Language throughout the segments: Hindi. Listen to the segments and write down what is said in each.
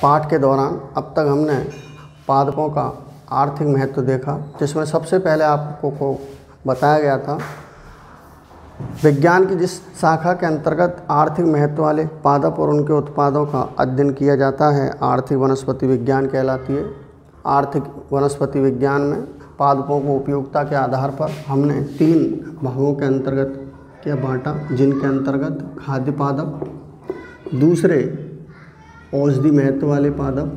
पाठ के दौरान अब तक हमने पादपों का आर्थिक महत्व देखा, जिसमें सबसे पहले आपको को बताया गया था विज्ञान की जिस शाखा के अंतर्गत आर्थिक महत्व वाले पादप और उनके उत्पादों का अध्ययन किया जाता है, आर्थिक वनस्पति विज्ञान कहलाती है। आर्थिक वनस्पति विज्ञान में पादपों को उपयोगिता के आधार पर हमने 3 भागों के अंतर्गत क्या बांटा, जिनके अंतर्गत खाद्य पादप, दूसरे औषधि महत्व वाले पादप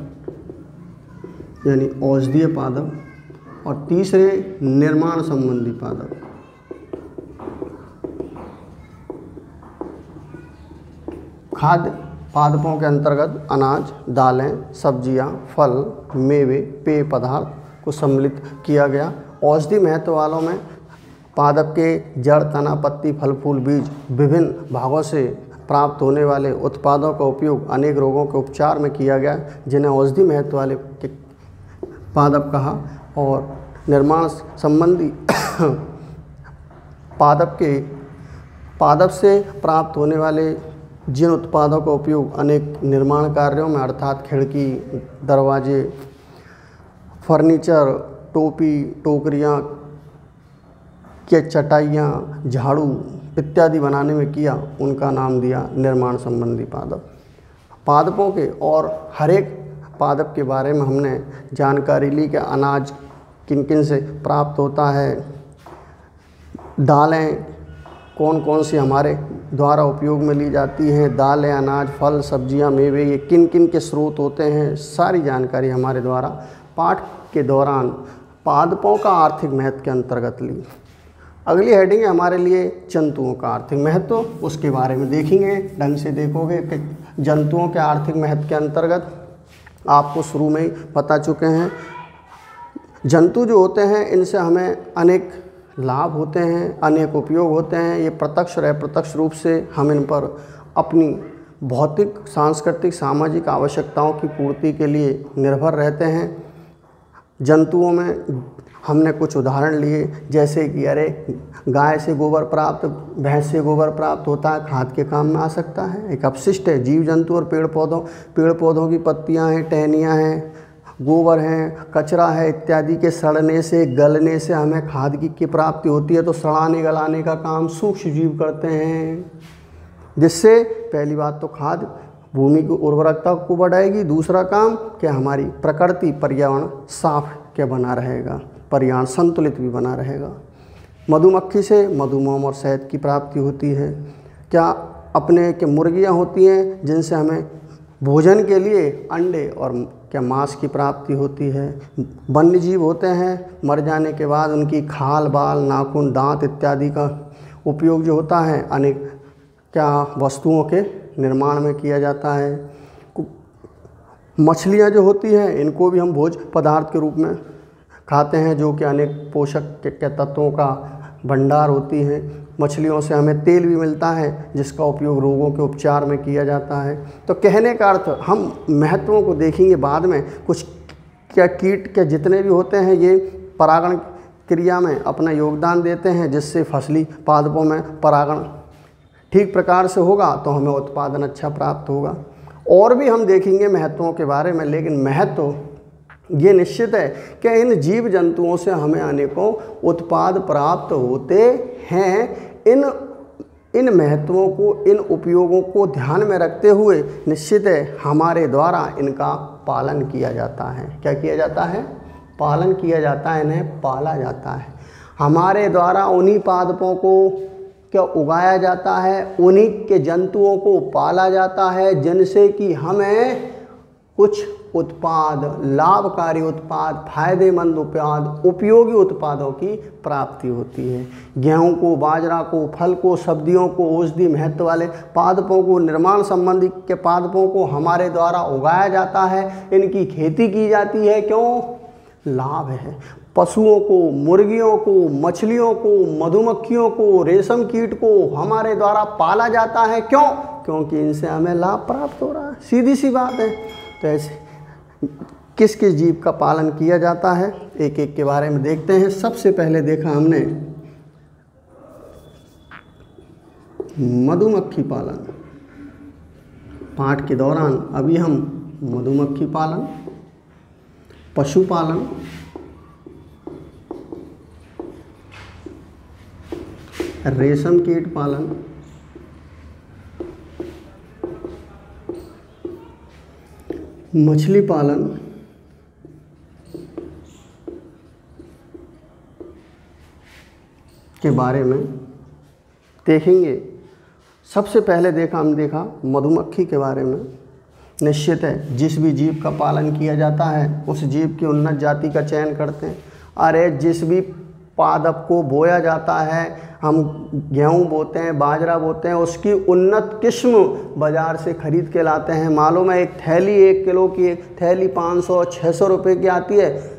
यानी औषधीय पादप और तीसरे निर्माण संबंधी पादप। खाद्य पादपों के अंतर्गत अनाज, दालें, सब्जियां, फल, मेवे, पेय पदार्थ को सम्मिलित किया गया। औषधि महत्व वालों में पादप के जड़, तना, पत्ती, फल, फूल, बीज, विभिन्न भागों से प्राप्त होने वाले उत्पादों का उपयोग अनेक रोगों के उपचार में किया गया, जिन्हें औषधि महत्व वाले पादप कहा। और निर्माण संबंधी पादप से प्राप्त होने वाले जिन उत्पादों का उपयोग अनेक निर्माण कार्यों में अर्थात खिड़की, दरवाजे, फर्नीचर, टोपी, टोकरियाँ के चटाइयाँ, झाड़ू इत्यादि बनाने में किया, उनका नाम दिया निर्माण संबंधी पादप। पादपों के और हर एक पादप के बारे में हमने जानकारी ली कि अनाज किन किन से प्राप्त होता है, दालें कौन कौन सी हमारे द्वारा उपयोग में ली जाती हैं, दालें, अनाज, फल, सब्जियां, मेवे ये किन किन के स्रोत होते हैं, सारी जानकारी हमारे द्वारा पाठ के दौरान पादपों का आर्थिक महत्व के अंतर्गत ली। अगली हेडिंग है हमारे लिए जंतुओं का आर्थिक महत्व, उसके बारे में देखेंगे। ढंग से देखोगे कि जंतुओं के आर्थिक महत्व के अंतर्गत आपको शुरू में ही बता चुके हैं। जंतु जो होते हैं इनसे हमें अनेक लाभ होते हैं, अनेक उपयोग होते हैं। ये प्रत्यक्ष और अप्रत्यक्ष रूप से हम इन पर अपनी भौतिक, सांस्कृतिक, सामाजिक आवश्यकताओं की पूर्ति के लिए निर्भर रहते हैं। जंतुओं में हमने कुछ उदाहरण लिए, जैसे कि गाय से गोबर प्राप्त, भैंस से गोबर प्राप्त होता है, खाद के काम में आ सकता है, एक अपशिष्ट है। जीव जंतु और पेड़ पौधों की पत्तियां हैं, टहनियां हैं, गोबर हैं, कचरा है इत्यादि के सड़ने से, गलने से हमें खाद की प्राप्ति होती है। तो सड़ाने गलाने का काम सूक्ष्म जीव करते हैं, जिससे पहली बात तो खाद भूमि की उर्वरकता को बढ़ाएगी, दूसरा काम कि हमारी प्रकृति, पर्यावरण साफ क्या बना रहेगा, पर्यावरण संतुलित भी बना रहेगा। मधुमक्खी से मधुमोम और शहद की प्राप्ति होती है। क्या अपने के मुर्गियां होती हैं जिनसे हमें भोजन के लिए अंडे और क्या मांस की प्राप्ति होती है। वन्य जीव होते हैं, मर जाने के बाद उनकी खाल, बाल, नाखून, दांत इत्यादि का उपयोग जो होता है अनेक क्या वस्तुओं के निर्माण में किया जाता है। मछलियां जो होती हैं इनको भी हम भोज्य पदार्थ के रूप में खाते हैं, जो कि अनेक पोषक के तत्वों का भंडार होती हैं। मछलियों से हमें तेल भी मिलता है, जिसका उपयोग रोगों के उपचार में किया जाता है। तो कहने का अर्थ, हम महत्वों को देखेंगे बाद में। कुछ क्या कीट के जितने भी होते हैं ये परागण क्रिया में अपना योगदान देते हैं, जिससे फसली पादपों में परागण ठीक प्रकार से होगा तो हमें उत्पादन अच्छा प्राप्त होगा। और भी हम देखेंगे महत्वों के बारे में, लेकिन महत्व ये निश्चित है कि इन जीव जंतुओं से हमें अनेकों उत्पाद प्राप्त होते हैं। इन महत्वों को, इन उपयोगों को ध्यान में रखते हुए निश्चित है हमारे द्वारा इनका पालन किया जाता है। क्या किया जाता है? पालन किया जाता है, इन्हें पाला जाता है। हमारे द्वारा उन्हीं पादपों को क्या उगाया जाता है, उन्हीं के जंतुओं को पाला जाता है, जिनसे कि हमें कुछ उत्पाद, लाभकारी उत्पाद, फायदेमंद उत्पाद, उपयोगी उत्पादों की प्राप्ति होती है। गेहूं को, बाजरा को, फल को, सब्जियों को, औषधि महत्व वाले पादपों को, निर्माण संबंधी के पादपों को हमारे द्वारा उगाया जाता है, इनकी खेती की जाती है। क्यों? लाभ है। पशुओं को, मुर्गियों को, मछलियों को, मधुमक्खियों को, रेशम कीट को हमारे द्वारा पाला जाता है। क्यों? क्योंकि इनसे हमें लाभ प्राप्त हो रहा है, सीधी सी बात है। तो ऐसे किस किस जीव का पालन किया जाता है, एक एक के बारे में देखते हैं। सबसे पहले देखा हमने मधुमक्खी पालन। पाठ के दौरान अभी हम मधुमक्खी पालन, पशुपालन, रेशम कीट पालन, मछली पालन, के बारे में देखेंगे। सबसे पहले हमने देखा मधुमक्खी के बारे में। निश्चित है जिस भी जीव का पालन किया जाता है उस जीव की उन्नत जाति का चयन करते हैं। अरे जिस भी पादप को बोया जाता है, हम गेहूँ बोते हैं, बाजरा बोते हैं, उसकी उन्नत किस्म बाज़ार से खरीद के लाते हैं। मालूम है एक थैली 1 किलो की एक थैली 500-600 रुपये की आती है।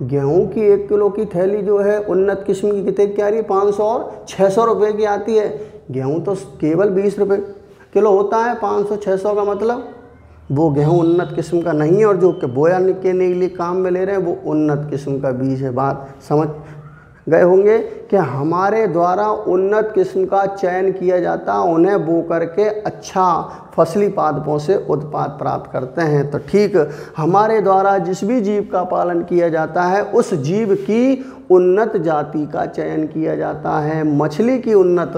गेहूं की 1 किलो की थैली जो है उन्नत किस्म की कितने की आ रही है? 500 और 600 रुपये की आती है। गेहूं तो केवल 20 रुपये किलो होता है। 500-600 का मतलब वो गेहूं उन्नत किस्म का नहीं है, और जो बोया के लिए काम में ले रहे हैं वो उन्नत किस्म का बीज है। बात समझ गए होंगे कि हमारे द्वारा उन्नत किस्म का चयन किया जाता, उन्हें बो करके अच्छा फसली पादपों से उत्पाद प्राप्त करते हैं। तो ठीक हमारे द्वारा जिस भी जीव का पालन किया जाता है उस जीव की उन्नत जाति का चयन किया जाता है। मछली की उन्नत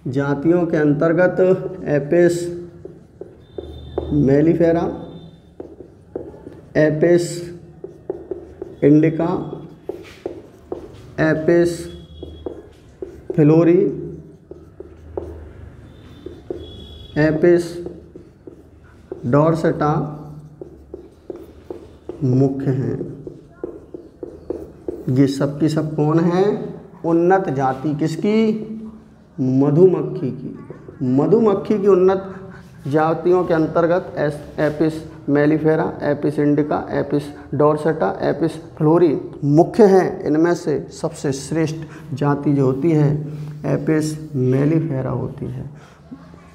जातियों के अंतर्गत Apis mellifera, Apis indica, Apis florea, Apis dorsata मुख्य हैं। ये सब की सब कौन है? उन्नत जाति किसकी? मधुमक्खी की। मधुमक्खी की उन्नत जातियों के अंतर्गत Apis mellifera, Apis indica, Apis dorsata, Apis florea मुख्य हैं। इनमें से सबसे श्रेष्ठ जाति जो होती है एपिस मेलिफेरा होती है।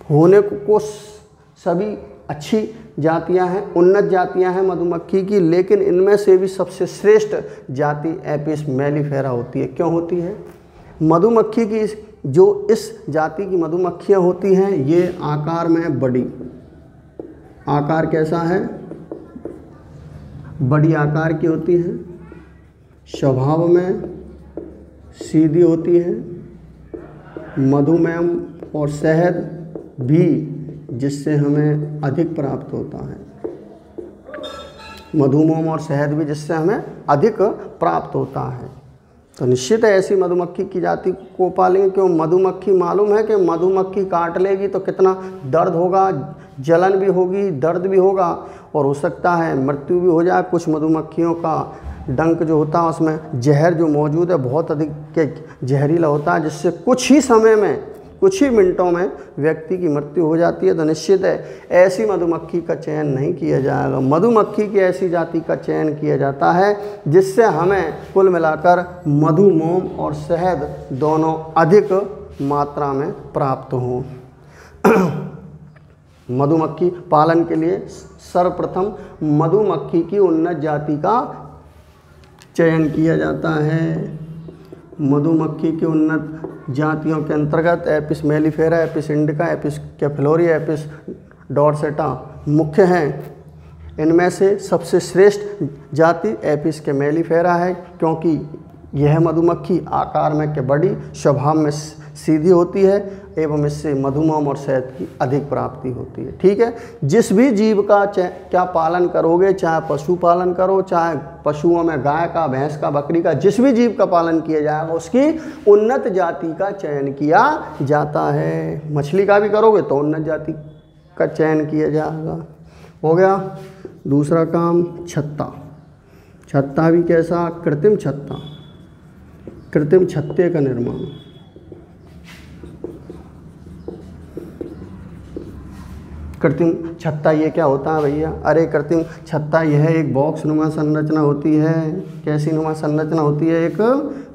होने को सभी अच्छी जातियां हैं, उन्नत जातियां हैं मधुमक्खी की, लेकिन इनमें से भी सबसे श्रेष्ठ जाति एपिस मेलिफेरा होती है। क्यों होती है? मधुमक्खी की जो इस जाति की मधुमक्खियां होती हैं ये आकार में बड़ी, आकार कैसा है? बड़ी आकार की होती है, स्वभाव में सीधी होती है, मधुमेह और शहद भी जिससे हमें अधिक प्राप्त होता है। मधुमेह और शहद भी जिससे हमें अधिक प्राप्त होता है। तो निश्चित है ऐसी मधुमक्खी की जाति को पालेंगे। क्यों? मधुमक्खी मालूम है कि मधुमक्खी काट लेगी तो कितना दर्द होगा, जलन भी होगी, दर्द भी होगा, और हो सकता है मृत्यु भी हो जाए। कुछ मधुमक्खियों का डंक जो होता है उसमें जहर जो मौजूद है बहुत अधिक जहरीला होता है, जिससे कुछ ही समय में, कुछ ही मिनटों में व्यक्ति की मृत्यु हो जाती है। तो निश्चित है ऐसी मधुमक्खी का चयन नहीं किया जाएगा। मधुमक्खी की ऐसी जाति का चयन किया जाता है जिससे हमें कुल मिलाकर मधु, मोम और शहद दोनों अधिक मात्रा में प्राप्त हों। मधुमक्खी पालन के लिए सर्वप्रथम मधुमक्खी की उन्नत जाति का चयन किया जाता है। मधुमक्खी की उन्नत जातियों के अंतर्गत Apis mellifera, Apis indica, Apis florea, Apis dorsata मुख्य हैं। इनमें से सबसे श्रेष्ठ जाति एपिस मेलिफेरा है, क्योंकि यह मधुमक्खी आकार में के बड़ी, स्वभाव में सीधी होती है एवं इससे मधुमेह और शहद की अधिक प्राप्ति होती है। ठीक है, जिस भी जीव का क्या पालन करोगे, चाहे पशु पालन करो, चाहे पशुओं में गाय का, भैंस का, बकरी का, जिस भी जीव का पालन किया जाएगा उसकी उन्नत जाति का चयन किया जाता है। मछली का भी करोगे तो उन्नत जाति का चयन किया जाएगा। हो गया। दूसरा काम छत्ता। छत्ता भी कैसा? कृत्रिम छत्ता, कृत्रिम छत्ते का निर्माण। कृत्रिम छत्ता ये क्या होता है भैया? अरे कृत्रिम छत्ता यह एक बॉक्स नुमा संरचना होती है। कैसी नुमा संरचना होती है? एक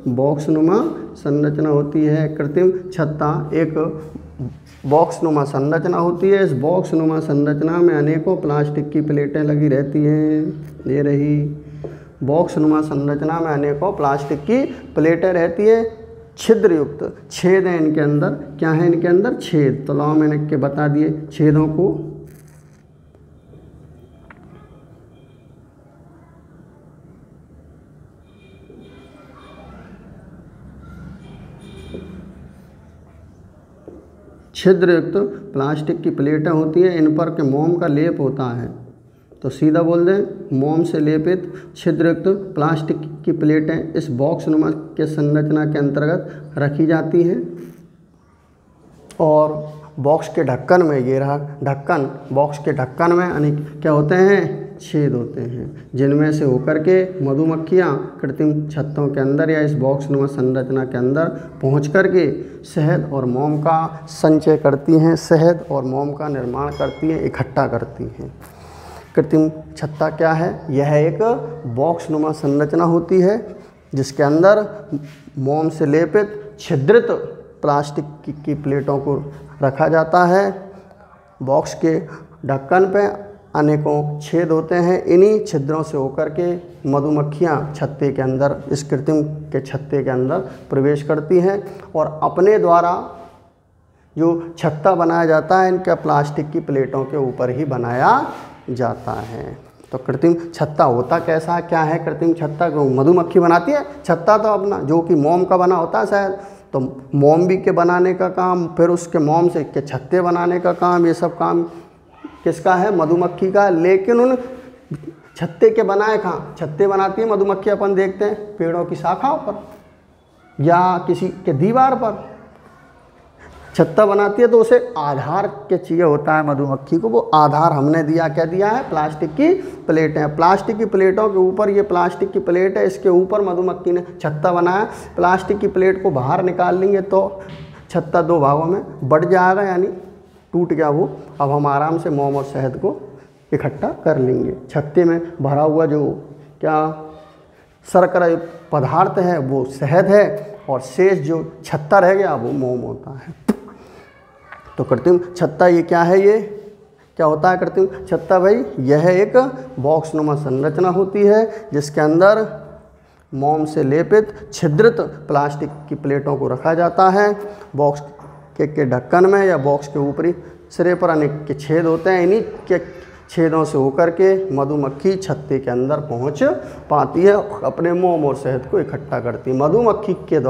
बॉक्स नुमा संरचना होती है। कृत्रिम छत्ता एक बॉक्स नुमा संरचना होती है। इस बॉक्स नुमा संरचना में अनेकों प्लास्टिक की प्लेटें लगी रहती हैं। ये रही बॉक्स नुमा संरचना में अनेकों प्लास्टिक की प्लेटें रहती है, छिद्र युक्त, छेद है इनके अंदर। क्या है इनके अंदर? छेद। तो लाओ मैंने के बता दिए छेदों को। छिद्रयुक्त प्लास्टिक की प्लेटें होती हैं, इन पर के मोम का लेप होता है। तो सीधा बोल दें, मोम से लेपित छिद्रयुक्त प्लास्टिक की प्लेटें इस बॉक्स नुमा के संरचना के अंतर्गत रखी जाती हैं और बॉक्स के ढक्कन में, ये रहा ढक्कन, बॉक्स के ढक्कन में अनेक क्या होते हैं, छेद होते हैं, जिनमें से होकर के मधुमक्खियाँ कृत्रिम छत्तों के अंदर या इस बॉक्स नुमा संरचना के अंदर पहुँच कर के शहद और मोम का संचय करती हैं, शहद और मोम का निर्माण करती हैं, इकट्ठा करती हैं। कृत्रिम छत्ता क्या है, यह एक बॉक्स नुमा संरचना होती है जिसके अंदर मोम से लेपित छिद्रित प्लास्टिक की प्लेटों को रखा जाता है। बॉक्स के ढक्कन पे अनेकों छेद होते हैं, इन्हीं छिद्रों से होकर के मधुमक्खियाँ छत्ते के अंदर, इस कृत्रिम के छत्ते के अंदर प्रवेश करती हैं और अपने द्वारा जो छत्ता बनाया जाता है इनका प्लास्टिक की प्लेटों के ऊपर ही बनाया जाता है। तो कृत्रिम छत्ता होता कैसा है, क्या है कृत्रिम छत्ता? जो मधुमक्खी बनाती है छत्ता तो अपना, जो कि मोम का बना होता है शायद, तो मोम भी के बनाने का काम, फिर उसके मोम से के छत्ते बनाने का काम, ये सब काम किसका है? मधुमक्खी का। लेकिन उन छत्ते के बनाए कहाँ? छत्ते बनाती है मधुमक्खी, अपन देखते हैं पेड़ों की शाखाओं पर या किसी के दीवार पर छत्ता बनाती है, तो उसे आधार के चाहिए होता है मधुमक्खी को। वो आधार हमने दिया, क्या दिया है? प्लास्टिक की प्लेटें। प्लास्टिक की प्लेटों के ऊपर, ये प्लास्टिक की प्लेट है, इसके ऊपर मधुमक्खी ने छत्ता बनाया। प्लास्टिक की प्लेट को बाहर निकाल लेंगे तो छत्ता दो भागों में बट जाएगा, यानी टूट गया वो। अब हम आराम से मोम और शहद को इकट्ठा कर लेंगे। छत्ते में भरा हुआ जो क्या शर्करा युक्त पदार्थ है वो शहद है और शेष जो छत्ता रह गया वो मोम होता है। तो कृत्रिम छत्ता ये क्या है? ये क्या होता है कृत्रिम छत्ता भाई? यह एक बॉक्स नुमा संरचना होती है जिसके अंदर मोम से लेपित छिद्रित प्लास्टिक की प्लेटों को रखा जाता है। बॉक्स के ढक्कन में या बॉक्स के ऊपरी सिरे पर अनेक के छेद होते हैं, इन्हीं के छेदों से होकर के मधुमक्खी छत्ते के अंदर पहुंच पाती है, अपने मोम और शहद को इकट्ठा करती है। मधुमक्खी के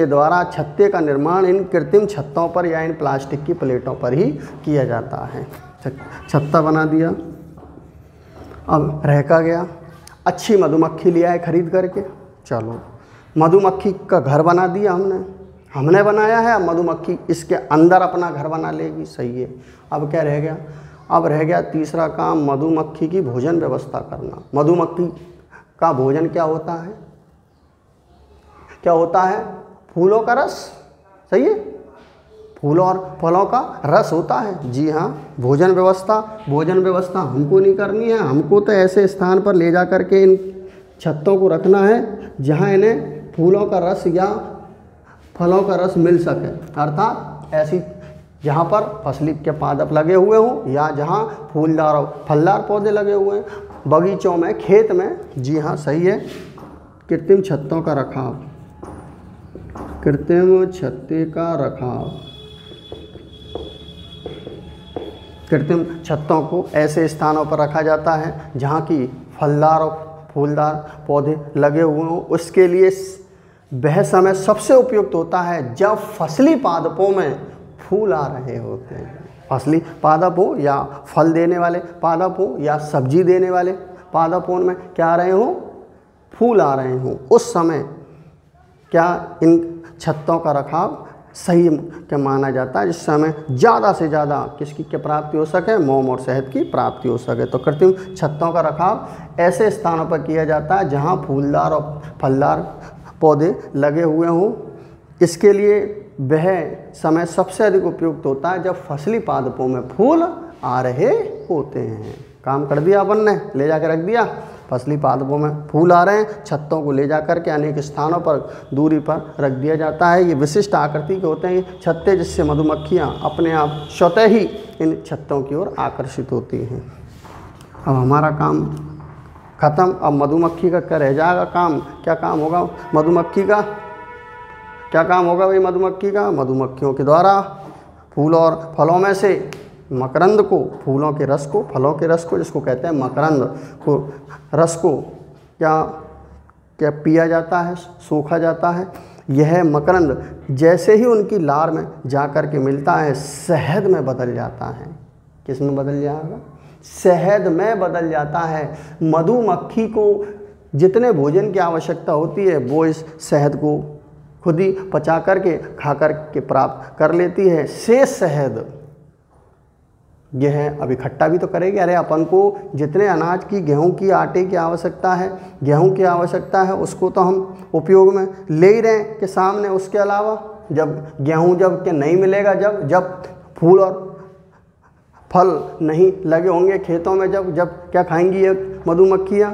द्वारा छत्ते का निर्माण इन कृत्रिम छत्तों पर या इन प्लास्टिक की प्लेटों पर ही किया जाता है। छत्ता बना दिया, अब रह का गया, अच्छी मधुमक्खी लिया है खरीद करके, चलो मधुमक्खी का घर बना दिया हमने बनाया है। अब मधुमक्खी इसके अंदर अपना घर बना लेगी, सही है। अब क्या रह गया? अब रह गया तीसरा काम, मधुमक्खी की भोजन व्यवस्था करना। मधुमक्खी का भोजन क्या होता है? क्या होता है? फूलों का रस, सही है, फूलों और फलों का रस होता है। जी हाँ, भोजन व्यवस्था हमको नहीं करनी है, हमको तो ऐसे स्थान पर ले जा कर के इन छत्तों को रखना है जहाँ इन्हें फूलों का रस या फलों का रस मिल सके, अर्थात ऐसी जहाँ पर फसली के पादप लगे हुए हों या जहाँ फूलदार और फलदार पौधे लगे हुए हैं, बगीचों में, खेत में। जी हाँ, सही है। कृत्रिम छत्तों का रखाव, कृत्रिम छत्ते का रखाव। कृत्रिम छत्तों को ऐसे स्थानों पर रखा जाता है जहाँ की फलदार और फूलदार पौधे लगे हुए हों। उसके लिए वह समय सबसे उपयुक्त होता है जब फसली पादपों में फूल आ रहे होते हैं। फसली पादप हो या फल देने वाले पादप हो या सब्जी देने वाले पादपों में क्या आ रहे हों? फूल आ रहे हों। उस समय क्या इन छत्तों का रखाव सही क्या माना जाता है, जिस समय ज़्यादा से ज़्यादा किसकी क्या प्राप्ति हो सके? मोम और शहद की प्राप्ति हो सके। तो कृत्रिम छत्तों का रखाव ऐसे स्थानों पर किया जाता है जहाँ फूलदार और फलदार पौधे लगे हुए हों। इसके लिए वह समय सबसे अधिक उपयुक्त होता है जब फसली पादपों में फूल आ रहे होते हैं। काम कर दिया अपन ने, ले जा कर रख दिया, फसली पादपों में फूल आ रहे हैं, छत्तों को ले जा कर के अनेक स्थानों पर दूरी पर रख दिया जाता है। ये विशिष्ट आकृति के होते हैं ये छत्ते, जिससे मधुमक्खियाँ अपने आप स्वतः ही इन छत्तों की ओर आकर्षित होती हैं। अब हमारा काम ख़त्म। अब मधुमक्खी का क्या रह जाएगा काम? क्या काम होगा मधुमक्खी का? क्या काम होगा भाई मधुमक्खी का? मधुमक्खियों के द्वारा फूल और फलों में से मकरंद को, फूलों के रस को, फलों के रस को, जिसको कहते हैं मकरंद को, रस को क्या पिया जाता है, सोखा जाता है। यह मकरंद जैसे ही उनकी लार में जा कर के मिलता है शहद में बदल जाता है। किस में बदल जाएगा? शहद में बदल जाता है। मधुमक्खी को जितने भोजन की आवश्यकता होती है वो इस शहद को खुद ही पचा करके खा कर के प्राप्त कर लेती है। शेष शहद यह है अब इकट्ठा भी तो करेगी। अरे अपन को जितने अनाज की, गेहूं की, आटे की आवश्यकता है, गेहूं की आवश्यकता है, उसको तो हम उपयोग में ले ही रहे हैं कि सामने। उसके अलावा जब गेहूं जब के नहीं मिलेगा, जब फूल और फल नहीं लगे होंगे खेतों में, जब क्या खाएंगी ये मधुमक्खियाँ?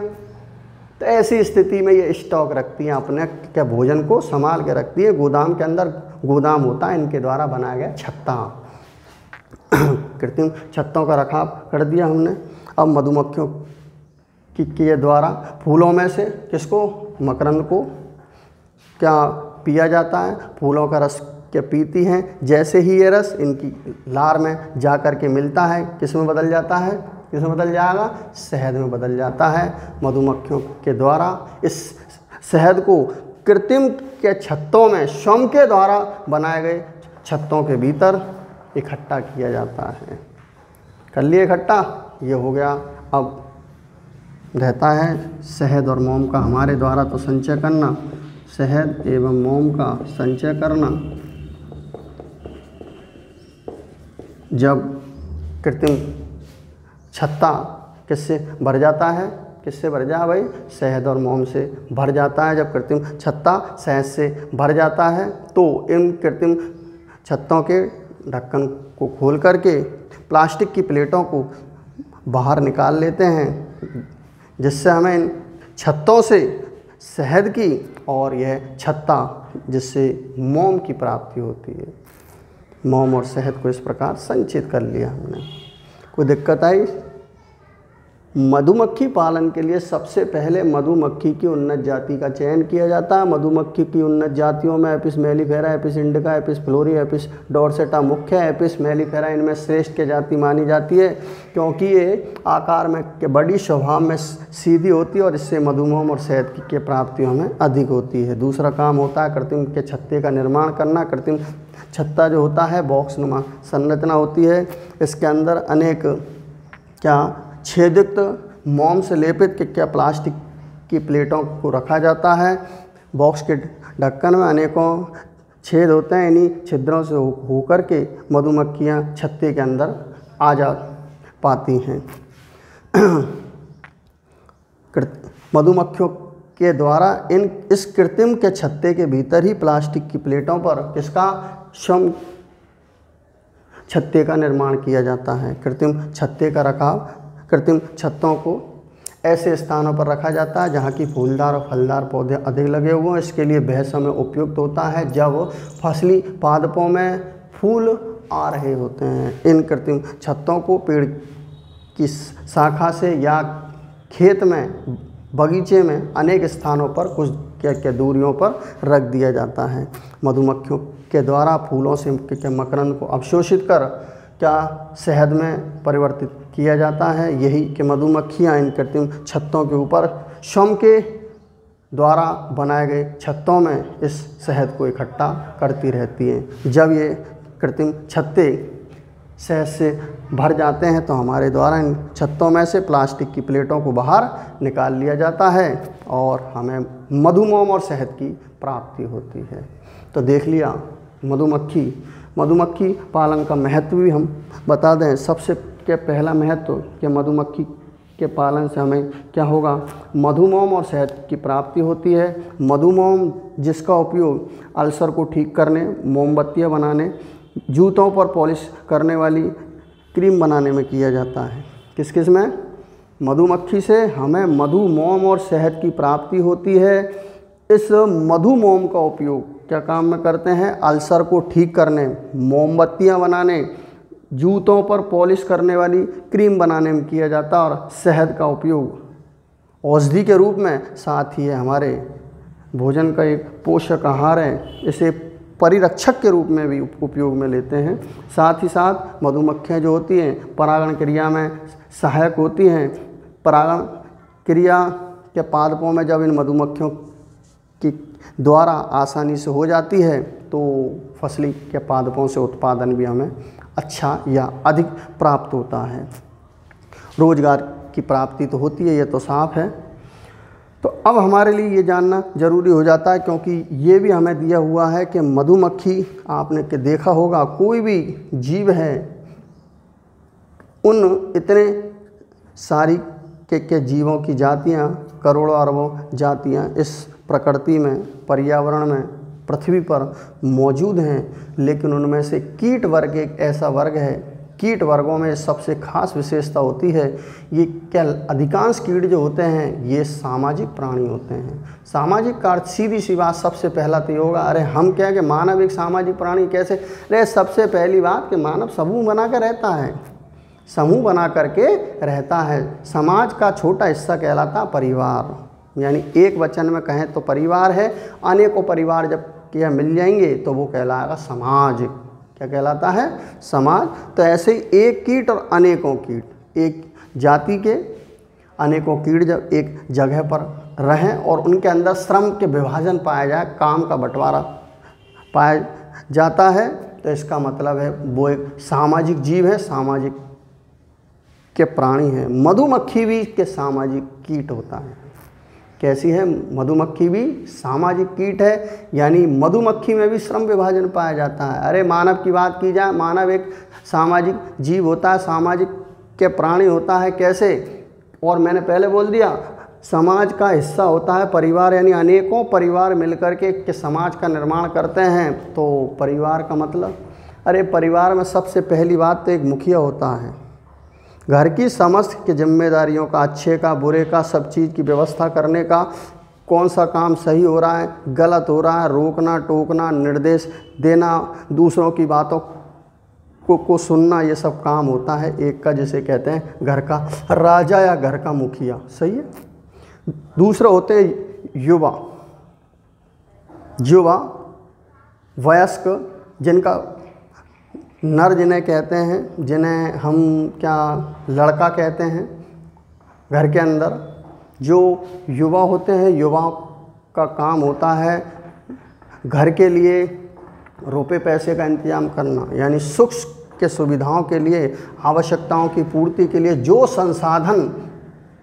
तो ऐसी स्थिति में ये स्टॉक रखती हैं, अपने क्या भोजन को संभाल के रखती है। गोदाम के अंदर गोदाम होता है इनके द्वारा बनाया गया छत्ता। कृत्रिम छत्तों का रखाव कर दिया हमने। अब मधुमक्खियों के द्वारा फूलों में से किसको? मकरंद को क्या पिया जाता है? फूलों का रस क्या पीती हैं। जैसे ही ये रस इनकी लार में जा कर के मिलता है, किस में बदल जाता है? किस में बदल जाएगा? शहद में बदल जाता है। मधुमक्खियों के द्वारा इस शहद को कृत्रिम के छत्तों में श्रम के द्वारा बनाए गए छत्तों के भीतर इकट्ठा किया जाता है। कर लिए इकट्ठा, ये हो गया। अब रहता है शहद और मोम का हमारे द्वारा तो संचय करना। शहद एवं मोम का संचय करना। जब कृत्रिम छत्ता किससे भर जाता है? किससे भर जाए भाई? शहद और मोम से भर जाता है। जब कृत्रिम छत्ता शहद से भर जाता है तो इन कृत्रिम छत्तों के ढक्कन को खोल करके प्लास्टिक की प्लेटों को बाहर निकाल लेते हैं, जिससे हमें इन छत्तों से शहद की और यह छत्ता जिससे मोम की प्राप्ति होती है। मोम और शहद को इस प्रकार संचित कर लिया हमने। कोई दिक्कत आई? मधुमक्खी पालन के लिए सबसे पहले मधुमक्खी की उन्नत जाति का चयन किया जाता है। मधुमक्खी की उन्नत जातियों में Apis mellifera, Apis indica, Apis florea, Apis dorsata मुख्य है। एपिस मेलिफेरा इनमें श्रेष्ठ के जाति मानी जाती है क्योंकि ये आकार में के बड़ी, स्वभाव में सीधी होती है और इससे मधुमोम और शहद की प्राप्ति हमें अधिक होती है। दूसरा काम होता है कृत्रिम के छत्ते का निर्माण करना। कृत्रिम छत्ता जो होता है बॉक्स नुमा संरचना होती है। इसके अंदर अनेक क्या छेदित मोम से लेपित क्या प्लास्टिक की प्लेटों को रखा जाता है। बॉक्स के ढक्कन में अनेकों छेद होते हैं। इन्हीं छिद्रों से होकर के मधुमक्खियाँ छत्ते के अंदर आ जा पाती हैं। मधुमक्खियों के द्वारा इस कृत्रिम के छत्ते के भीतर ही प्लास्टिक की प्लेटों पर किसका? श्रम छत्ते का निर्माण किया जाता है। कृत्रिम छत्ते का रखाव कृत्रिम छत्तों को ऐसे स्थानों पर रखा जाता है जहाँ की फूलदार और फलदार पौधे अधिक लगे हुए हैं। इसके लिए वह समय उपयुक्त होता है जब फसली पादपों में फूल आ रहे होते हैं। इन कृत्रिम छत्तों को पेड़ की शाखा से या खेत में, बगीचे में अनेक स्थानों पर कुछ क्या दूरियों पर रख दिया जाता है। मधुमक्खियों के द्वारा फूलों से मकरंद को अवशोषित कर क्या शहद में परिवर्तित किया जाता है। यही कि मधुमक्खियाँ इन कृत्रिम छत्तों के ऊपर श्रम के द्वारा बनाए गए छत्तों में इस शहद को इकट्ठा करती रहती हैं। जब ये कृत्रिम छत्ते शहद से भर जाते हैं तो हमारे द्वारा इन छत्तों में से प्लास्टिक की प्लेटों को बाहर निकाल लिया जाता है और हमें मधुमोम और शहद की प्राप्ति होती है। तो देख लिया मधुमक्खी पालन का महत्व भी हम बता दें। सबसे क्या पहला महत्व कि मधुमक्खी के पालन से हमें क्या होगा? मधुमोम और शहद की प्राप्ति होती है। मधुमोम जिसका उपयोग अल्सर को ठीक करने, मोमबत्तियाँ बनाने, जूतों पर पॉलिश करने वाली क्रीम बनाने में किया जाता है। किस किस में? मधुमक्खी से हमें मधुमोम और शहद की प्राप्ति होती है। इस मधुमोम का उपयोग क्या काम में करते हैं? अल्सर को ठीक करने, मोमबत्तियाँ बनाने, जूतों पर पॉलिश करने वाली क्रीम बनाने में किया जाता है। और शहद का उपयोग औषधि के रूप में, साथ ही हमारे भोजन का एक पोषक आहार है। इसे परिरक्षक के रूप में भी उपयोग में लेते हैं। साथ ही साथ मधुमक्खियाँ जो होती हैं परागण क्रिया में सहायक होती हैं। परागण क्रिया के पादपों में जब इन मधुमक्खियों की द्वारा आसानी से हो जाती है, तो फसली के पादपों से उत्पादन भी हमें अच्छा या अधिक प्राप्त होता है। रोजगार की प्राप्ति तो होती है, ये तो साफ है। तो अब हमारे लिए ये जानना ज़रूरी हो जाता है, क्योंकि ये भी हमें दिया हुआ है कि मधुमक्खी, आपने के देखा होगा कोई भी जीव है, उन इतने सारी के जीवों की जातियाँ, करोड़ों अरबों जातियाँ इस प्रकृति में, पर्यावरण में, पृथ्वी पर मौजूद हैं, लेकिन उनमें से कीट वर्ग एक ऐसा वर्ग है, कीट वर्गों में सबसे खास विशेषता होती है, ये क्या अधिकांश कीट जो होते हैं ये सामाजिक प्राणी होते हैं। सामाजिक का अर्थ सीधी सी बात सबसे पहला तो होगा, अरे हम क्या कि मानव एक सामाजिक प्राणी कैसे? अरे सबसे पहली बात कि मानव समूह बना कर रहता है, समूह बना करके रहता है। समाज का छोटा हिस्सा कहलाता परिवार, यानी एक वचन में कहें तो परिवार है। अनेकों परिवार जब क्या मिल जाएंगे तो वो कहलाएगा समाज। क्या कहलाता है? समाज। तो ऐसे ही एक कीट और अनेकों कीट, एक जाति के अनेकों कीट जब एक जगह पर रहें और उनके अंदर श्रम के विभाजन पाया जाए, काम का बंटवारा पाया जाता है, तो इसका मतलब है वो एक सामाजिक जीव है, सामाजिक के प्राणी हैं। मधुमक्खी भी के सामाजिक कीट होता है। कैसी है? मधुमक्खी भी सामाजिक कीट है, यानी मधुमक्खी में भी श्रम विभाजन पाया जाता है। अरे मानव की बात की जाए, मानव एक सामाजिक जीव होता है, सामाजिक के प्राणी होता है। कैसे? और मैंने पहले बोल दिया, समाज का हिस्सा होता है परिवार, यानी अनेकों परिवार मिलकर के समाज का निर्माण करते हैं। तो परिवार का मतलब, अरे परिवार में सबसे पहली बात तो एक मुखिया होता है, घर की समस्त की जिम्मेदारियों का, अच्छे का बुरे का, सब चीज़ की व्यवस्था करने का, कौन सा काम सही हो रहा है, गलत हो रहा है, रोकना टोकना, निर्देश देना, दूसरों की बातों को सुनना, ये सब काम होता है एक का, जिसे कहते हैं घर का राजा या घर का मुखिया। सही है। दूसरे होते हैं युवा, युवा वयस्क, जिनका नर जिन्हें कहते हैं, जिन्हें हम क्या लड़का कहते हैं। घर के अंदर जो युवा होते हैं, युवाओं का काम होता है घर के लिए रुपए पैसे का इंतजाम करना, यानी सुख के सुविधाओं के लिए, आवश्यकताओं की पूर्ति के लिए जो संसाधन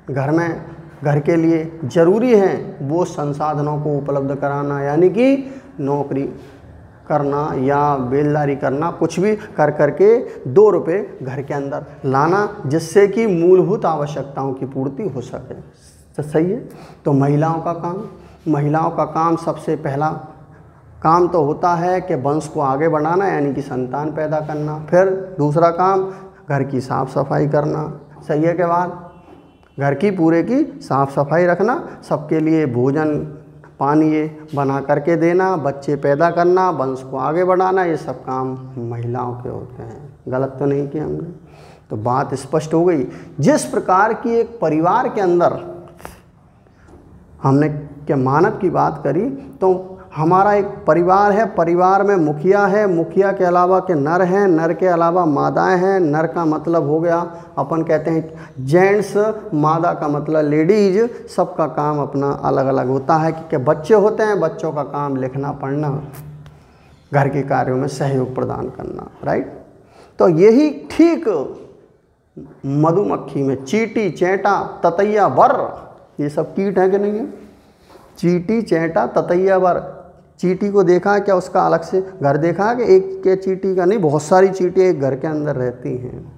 घर में घर के लिए ज़रूरी हैं, वो संसाधनों को उपलब्ध कराना, यानी कि नौकरी करना या बेलदारी करना, कुछ भी कर करके 2 रुपये घर के अंदर लाना, जिससे कि मूलभूत आवश्यकताओं की पूर्ति हो सके। तो सही है। तो महिलाओं का काम सबसे पहला काम तो होता है कि वंश को आगे बढ़ाना, यानी कि संतान पैदा करना। फिर दूसरा काम घर की साफ़ सफाई करना। सही है के बाद घर की पूरे की साफ़ सफाई रखना, सबके लिए भोजन पानी ये बना करके देना, बच्चे पैदा करना, वंश को आगे बढ़ाना, ये सब काम महिलाओं के होते हैं। गलत तो नहीं किया हमने? तो बात स्पष्ट हो गई। जिस प्रकार की एक परिवार के अंदर हमने क्या मानव की बात करी, तो हमारा एक परिवार है, परिवार में मुखिया है, मुखिया के अलावा के नर हैं, नर के अलावा मादाएं हैं। नर का मतलब हो गया, अपन कहते हैं जेंट्स, मादा का मतलब लेडीज। सबका काम अपना अलग अलग होता है कि बच्चे होते हैं, बच्चों का काम लिखना पढ़ना, घर के कार्यों में सहयोग प्रदान करना। राइट। तो यही ठीक मधुमक्खी में चींटी, चैंटा, ततैया, वर, ये सब कीट हैं कि नहीं है? चींटी, चैंटा, ततैया, वर। चींटी को देखा क्या उसका अलग से घर देखा है कि एक के चींटी का नहीं, बहुत सारी चींटियाँ एक घर के अंदर रहती हैं।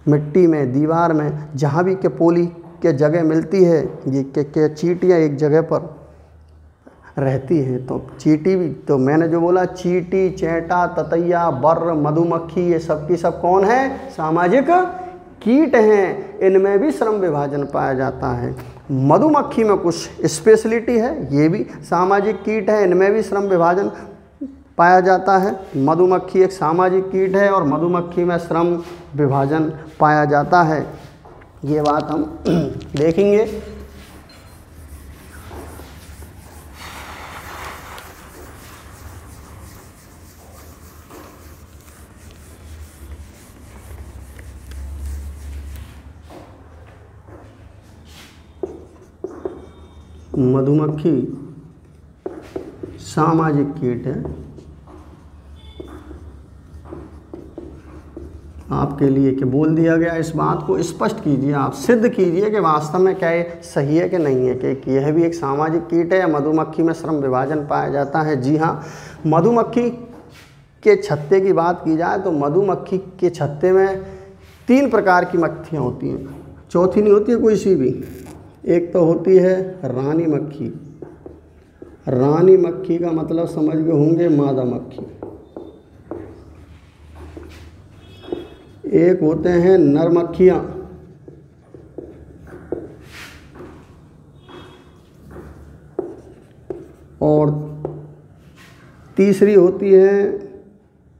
मिट्टी में, दीवार में, जहाँ भी के पोली के जगह मिलती है, ये के चींटियाँ एक जगह पर रहती हैं। तो चींटी भी, तो मैंने जो बोला चींटी, चैंटा, ततैया, बर, मधुमक्खी, ये सब की सब कौन है? सामाजिक कीट हैं। इनमें भी श्रम विभाजन पाया जाता है। मधुमक्खी में कुछ स्पेशलिटी है, ये भी सामाजिक कीट है, इनमें भी श्रम विभाजन पाया जाता है। मधुमक्खी एक सामाजिक कीट है और मधुमक्खी में श्रम विभाजन पाया जाता है। ये बात हम देखेंगे। मधुमक्खी सामाजिक कीट है। आपके लिए कि बोल दिया गया, इस बात को स्पष्ट कीजिए, आप सिद्ध कीजिए कि वास्तव में क्या ये सही है कि नहीं है कि यह भी एक सामाजिक कीट है या मधुमक्खी में श्रम विभाजन पाया जाता है। जी हाँ, मधुमक्खी के छत्ते की बात की जाए तो मधुमक्खी के छत्ते में 3 प्रकार की मक्खियाँ होती हैं, चौथी नहीं होती है कोई सी भी। एक तो होती है रानी मक्खी, रानी मक्खी का मतलब समझ गए होंगे मादा मक्खी। एक होते हैं नर मक्खियाँ, और तीसरी होती है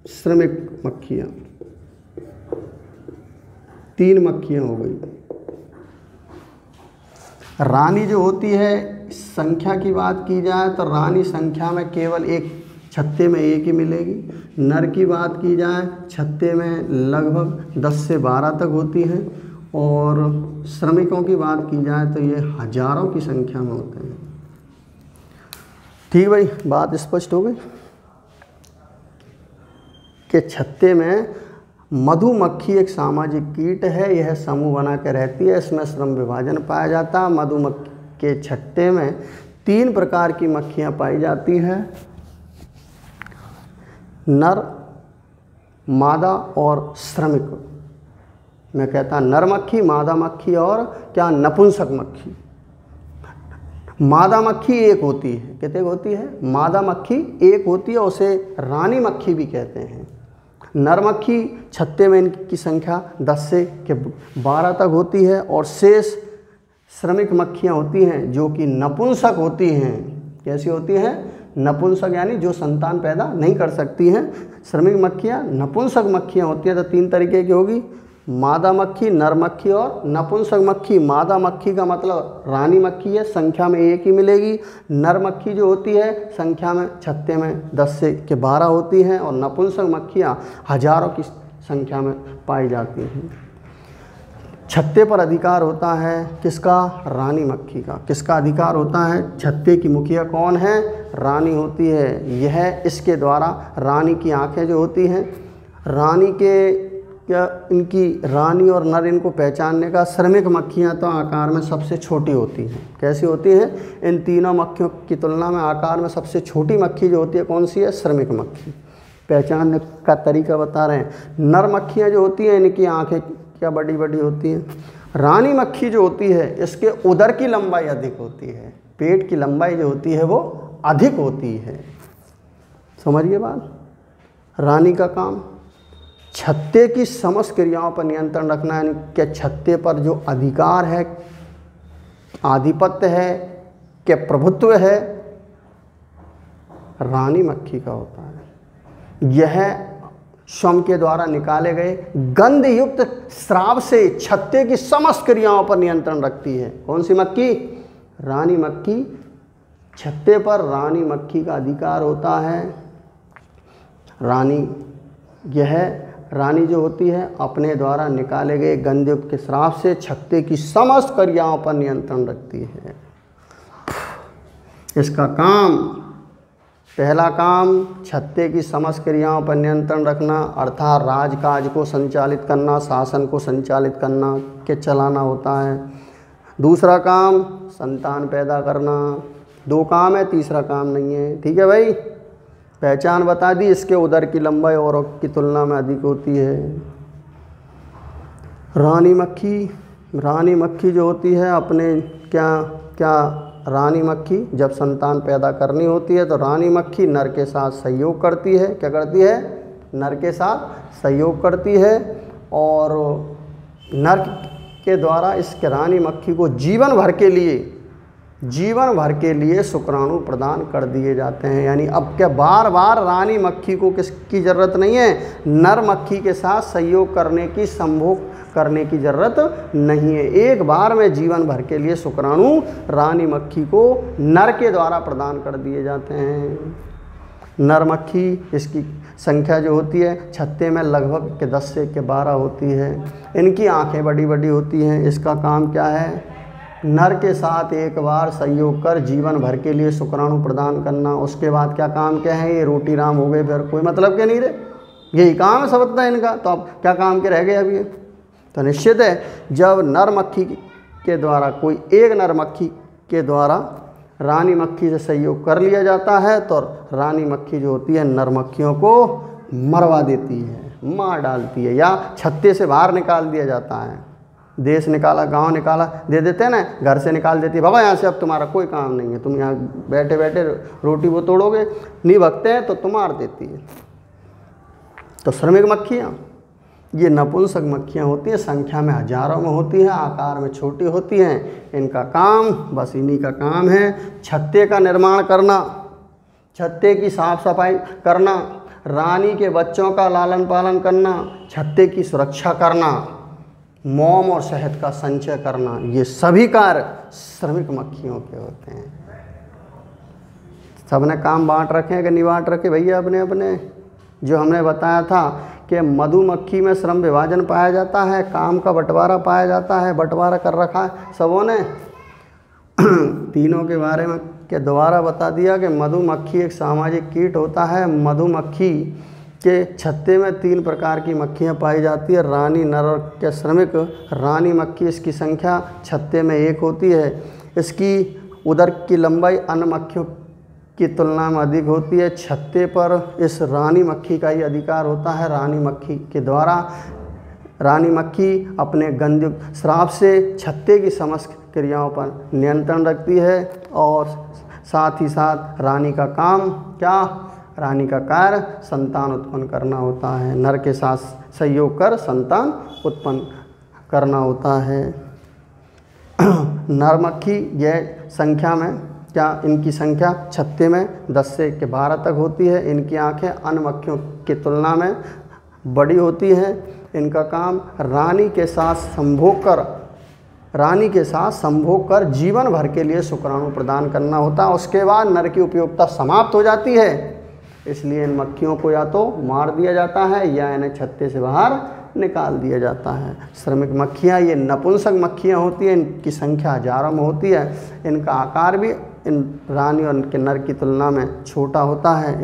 श्रमिक मक्खियाँ। 3 मक्खियाँ हो गई। रानी जो होती है, संख्या की बात की जाए तो रानी संख्या में केवल एक छत्ते में एक ही मिलेगी। नर की बात की जाए छत्ते में लगभग 10 से 12 तक होती हैं, और श्रमिकों की बात की जाए तो ये हजारों की संख्या में होते हैं। ठीक भाई, बात स्पष्ट हो गई कि छत्ते में मधुमक्खी एक सामाजिक कीट है, यह समूह बना कर रहती है, इसमें श्रम विभाजन पाया जाता है। मधुमक्खी के छत्ते में 3 प्रकार की मक्खियाँ पाई जाती हैं, नर, मादा और श्रमिक। मैं कहता नर मक्खी, मादा मक्खी और क्या नपुंसक मक्खी। मादा मक्खी एक होती है, कितने होती है? मादा मक्खी एक होती है, उसे रानी मक्खी भी कहते हैं। नर मक्खी छत्ते में इनकी संख्या 10 से 12 तक होती है, और शेष श्रमिक मक्खियाँ होती हैं जो कि नपुंसक होती हैं। कैसी होती हैं? नपुंसक, यानी जो संतान पैदा नहीं कर सकती हैं। श्रमिक मक्खियाँ नपुंसक मक्खियाँ होती हैं। तो 3 तरीके की होगी, मादा मक्खी, नर मक्खी और नपुंसक मक्खी। मादा मक्खी का मतलब रानी मक्खी है, संख्या में एक ही मिलेगी। नर मक्खी जो होती है संख्या में छत्ते में 10 से 12 होती हैं, और नपुंसक मक्खियाँ हजारों की संख्या में पाई जाती हैं। छत्ते पर अधिकार होता है किसका? रानी मक्खी का। किसका अधिकार होता है? छत्ते की मुखिया कौन है? रानी होती है। यह इसके द्वारा रानी की आंखें जो होती हैं, रानी के क्या इनकी रानी और नर इनको पहचानने का, श्रमिक मक्खियाँ तो आकार में सबसे छोटी होती हैं। कैसी होती हैं? इन तीनों मक्खियों की तुलना में आकार में सबसे छोटी मक्खी जो होती है कौन सी है? श्रमिक मक्खी। पहचानने का तरीका बता रहे हैं। नर मक्खियाँ जो होती हैं इनकी आंखें क्या बड़ी बड़ी होती हैं। रानी मक्खी जो होती है इसके उदर की लंबाई अधिक होती है, पेट की लंबाई जो होती है वो अधिक होती है। समझिए बात। रानी का काम छत्ते की समस्त क्रियाओं पर नियंत्रण रखना, यानी कि छत्ते पर जो अधिकार है, आधिपत्य है, कि प्रभुत्व है, रानी मक्खी का होता है। यह श्वम के द्वारा निकाले गए गंध युक्त स्राव से छत्ते की समस्त क्रियाओं पर नियंत्रण रखती है। कौन सी मक्खी? रानी मक्खी। छत्ते पर रानी मक्खी का अधिकार होता है। रानी जो होती है अपने द्वारा निकाले गए गंधयुक्त के श्राप से छत्ते की समस्त क्रियाओं पर नियंत्रण रखती है। इसका काम, पहला काम छत्ते की समस्त क्रियाओं पर नियंत्रण रखना, अर्थात राजकाज को संचालित करना, शासन को संचालित करना, के चलाना होता है। दूसरा काम संतान पैदा करना। 2 काम है, तीसरा काम नहीं है। ठीक है भाई, पहचान बता दी। इसके उदर की लंबाई औरों की तुलना में अधिक होती है। रानी मक्खी जो होती है अपने रानी मक्खी जब संतान पैदा करनी होती है तो रानी मक्खी नर के साथ सहयोग करती है। क्या करती है? नर के साथ सहयोग करती है, और नर के द्वारा इस रानी मक्खी को जीवन भर के लिए शुक्राणु प्रदान कर दिए जाते हैं। यानी अब क्या बार बार रानी मक्खी को किसकी ज़रूरत नहीं है? नर मक्खी के साथ सहयोग करने की, संभोग करने की ज़रूरत नहीं है। एक बार में जीवन भर के लिए शुक्राणु रानी मक्खी को नर के द्वारा प्रदान कर दिए जाते हैं। नर मक्खी, इसकी संख्या जो होती है छत्ते में लगभग 10 से 12 होती है। इनकी आंखें बड़ी बड़ी होती हैं। इसका काम क्या है? नर के साथ एक बार संयोग कर जीवन भर के लिए शुक्राणु प्रदान करना। उसके बाद क्या काम क्या है, ये रोटी राम हो गए, फिर कोई मतलब के नहीं रहे, यही काम है सबका इनका। तो अब क्या काम के रह गए अभी? तो निश्चित है जब नर मक्खी के द्वारा, कोई एक नर मक्खी के द्वारा रानी मक्खी से सहयोग कर लिया जाता है तो रानी मक्खी जो होती है नर मक्खियों को मरवा देती है, मार डालती है, या छत्ते से बाहर निकाल दिया जाता है। देश निकाला, गांव निकाला दे देते हैं ना, घर से निकाल देती है, भगो यहाँ से, अब तुम्हारा कोई काम नहीं है, तुम यहाँ बैठे बैठे रोटी वो तोड़ोगे, नहीं भगते हैं तो तुम मार देती है। तो श्रमिक मक्खियाँ ये नपुंसक मक्खियाँ होती हैं, संख्या में हजारों में होती हैं, आकार में छोटी होती हैं। इनका काम बस इन्हीं का काम है छत्ते का निर्माण करना, छत्ते की साफ सफाई करना, रानी के बच्चों का लालन पालन करना, छत्ते की सुरक्षा करना, मोम और शहद का संचय करना। ये सभी कार्य श्रमिक मक्खियों के होते हैं। सबने काम बांट रखे हैं कि नहीं बांट रखे भैया अपने अपने? जो हमने बताया था कि मधुमक्खी में श्रम विभाजन पाया जाता है, काम का बंटवारा पाया जाता है, बंटवारा कर रखा है सबों ने। तीनों के बारे में के दोबारा बता दिया कि मधुमक्खी एक सामाजिक कीट होता है। मधुमक्खी के छत्ते में 3 प्रकार की मक्खियाँ पाई जाती है, रानी, नर और के श्रमिक। रानी मक्खी, इसकी संख्या छत्ते में 1 होती है। इसकी उदर की लंबाई अन्य मक्खियों की तुलना में अधिक होती है। छत्ते पर इस रानी मक्खी का ही अधिकार होता है। रानी मक्खी के द्वारा रानी मक्खी अपने गंधयुक्त श्राप से छत्ते की समस्त क्रियाओं पर नियंत्रण रखती है और साथ ही साथ रानी का काम क्या, रानी का कार्य संतान उत्पन्न करना होता है, नर के साथ सहयोग कर संतान उत्पन्न करना होता है। नर मक्खी यह संख्या में क्या, इनकी संख्या छत्ते में 10 से 12 तक होती है। इनकी आंखें अन्य मक्खियों की तुलना में बड़ी होती हैं। इनका काम रानी के साथ संभोग कर जीवन भर के लिए शुक्राणु प्रदान करना होता है। उसके बाद नर की उपयोगिता समाप्त हो जाती है, इसलिए इन मक्खियों को या तो मार दिया जाता है या इन्हें छत्ते से बाहर निकाल दिया जाता है। श्रमिक मक्खियाँ ये नपुंसक मक्खियाँ होती हैं, इनकी संख्या हजारों में होती है। इनका आकार भी इन रानी और इनके नर की तुलना में छोटा होता है।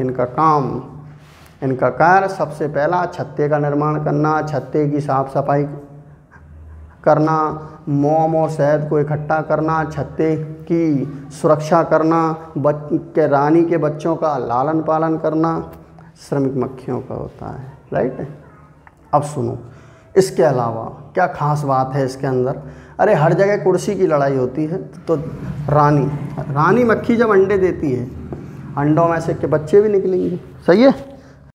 इनका कार्य सबसे पहला छत्ते का निर्माण करना, छत्ते की साफ सफाई करना, मोम और शहद को इकट्ठा करना, छत्ते की सुरक्षा करना, रानी के बच्चों का लालन पालन करना श्रमिक मक्खियों का होता है। राइट। अब सुनो, इसके अलावा क्या खास बात है इसके अंदर? अरे हर जगह कुर्सी की लड़ाई होती है। तो रानी मक्खी जब अंडे देती है, अंडों में से के बच्चे भी निकलेंगे, सही है।